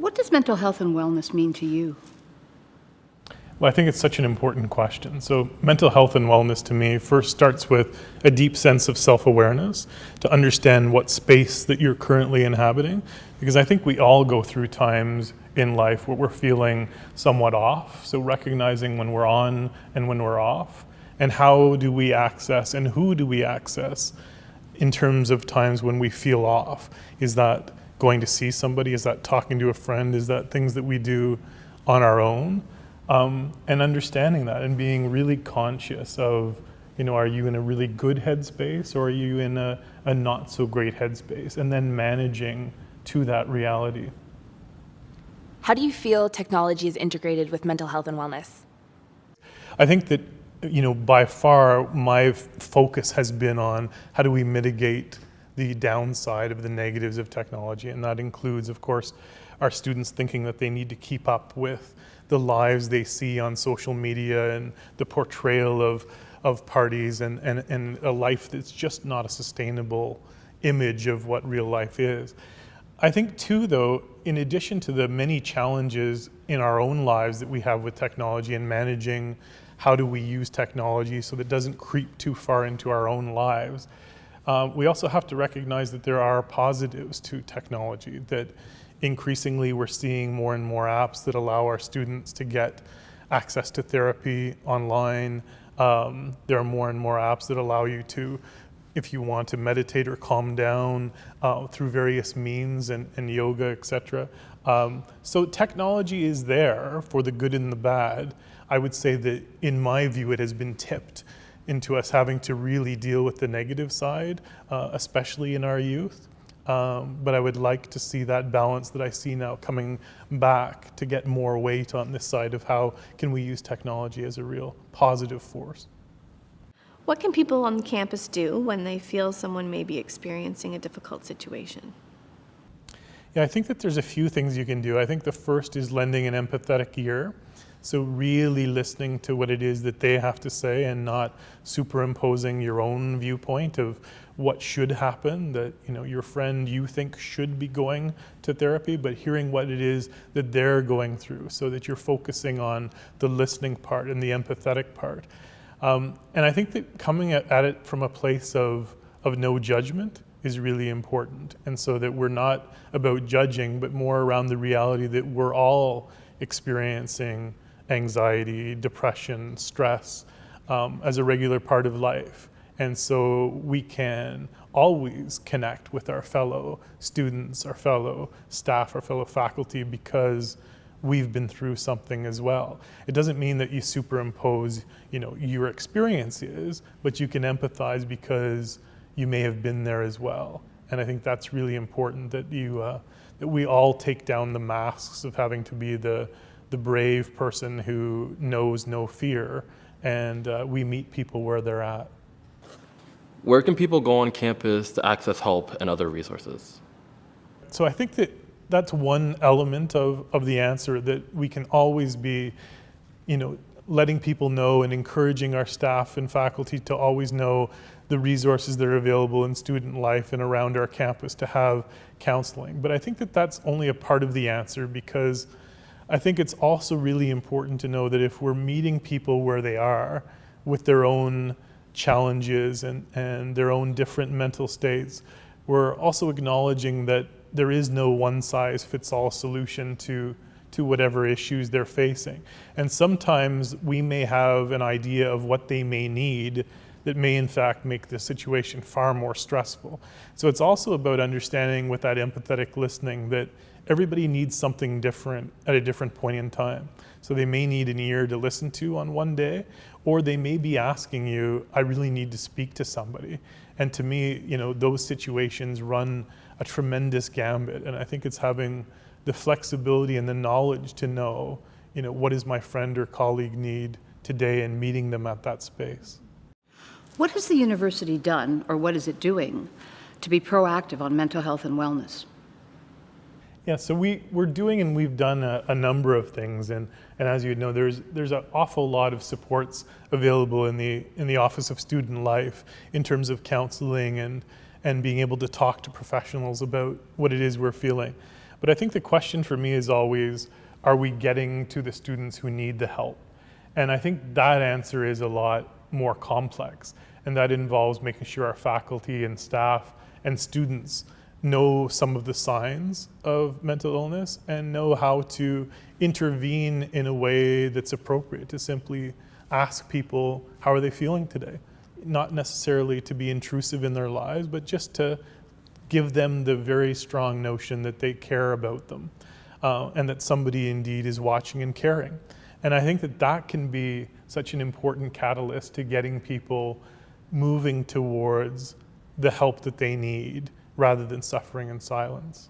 What does mental health and wellness mean to you? Well, I think it's such an important question. So mental health and wellness to me first starts with a deep sense of self-awareness to understand what space that you're currently inhabiting. Because I think we all go through times in life where we're feeling somewhat off. So recognizing when we're on and when we're off, and how do we access and who do we access in terms of times when we feel off? Is that going to see somebody? Is that talking to a friend? Is that things that we do on our own? And understanding that and being really conscious of, are you in a really good headspace or are you in a not so great headspace? And then managing to that reality. How do you feel technology is integrated with mental health and wellness? I think that, by far my focus has been on how do we mitigate the downside of the negatives of technology. And that includes, of course, our students thinking that they need to keep up with the lives they see on social media and the portrayal of parties and a life that's just not a sustainable image of what real life is. I think too, though, in addition to the many challenges in our own lives that we have with technology and managing how do we use technology so that it doesn't creep too far into our own lives, we also have to recognize that there are positives to technology, that increasingly we're seeing more and more apps that allow our students to get access to therapy online. There are more and more apps that allow you to, if you want to meditate or calm down through various means and yoga, etc. So technology is there for the good and the bad. I would say that in my view it has been tipped into us having to really deal with the negative side, especially in our youth. But I would like to see that balance that I see now coming back to get more weight on this side of how can we use technology as a real positive force. What can people on campus do when they feel someone may be experiencing a difficult situation? Yeah, I think that there's a few things you can do. I think the first is lending an empathetic ear. So really listening to what it is that they have to say and not superimposing your own viewpoint of what should happen, that your friend you think should be going to therapy, but hearing what it is that they're going through so that you're focusing on the listening part and the empathetic part. And I think that coming at it from a place of no judgment is really important. And so that we're not about judging, but more around the reality that we're all experiencing anxiety, depression, stress as a regular part of life. And so we can always connect with our fellow students, our fellow staff, our fellow faculty, because we've been through something as well. It doesn't mean that you superimpose, your experiences, but you can empathize because you may have been there as well. And I think that's really important that that we all take down the masks of having to be the brave person who knows no fear, and we meet people where they're at. Where can people go on campus to access help and other resources? So I think that that's one element of the answer, that we can always be, letting people know and encouraging our staff and faculty to always know the resources that are available in student life and around our campus to have counseling. But I think that that's only a part of the answer, because I think it's also really important to know that if we're meeting people where they are with their own challenges and their own different mental states, we're also acknowledging that there is no one-size-fits-all solution to whatever issues they're facing. And sometimes we may have an idea of what they may need that may in fact make the situation far more stressful. So it's also about understanding with that empathetic listening that everybody needs something different at a different point in time. So they may need an ear to listen to on one day, or they may be asking you, I really need to speak to somebody. And to me, those situations run a tremendous gambit. And I think it's having the flexibility and the knowledge to know, what does my friend or colleague need today, and meeting them at that space. What has the university done, or what is it doing, to be proactive on mental health and wellness? Yeah, so we're doing and we've done a number of things, and as you know, there's an awful lot of supports available in the Office of Student Life in terms of counseling and being able to talk to professionals about what it is we're feeling. But I think the question for me is always, are we getting to the students who need the help? And I think that answer is a lot more complex, and that involves making sure our faculty and staff and students know some of the signs of mental illness and know how to intervene in a way that's appropriate, to simply ask people, how are they feeling today? Not necessarily to be intrusive in their lives, but just to give them the very strong notion that they care about them, and that somebody indeed is watching and caring. And I think that that can be such an important catalyst to getting people moving towards the help that they need rather than suffering in silence.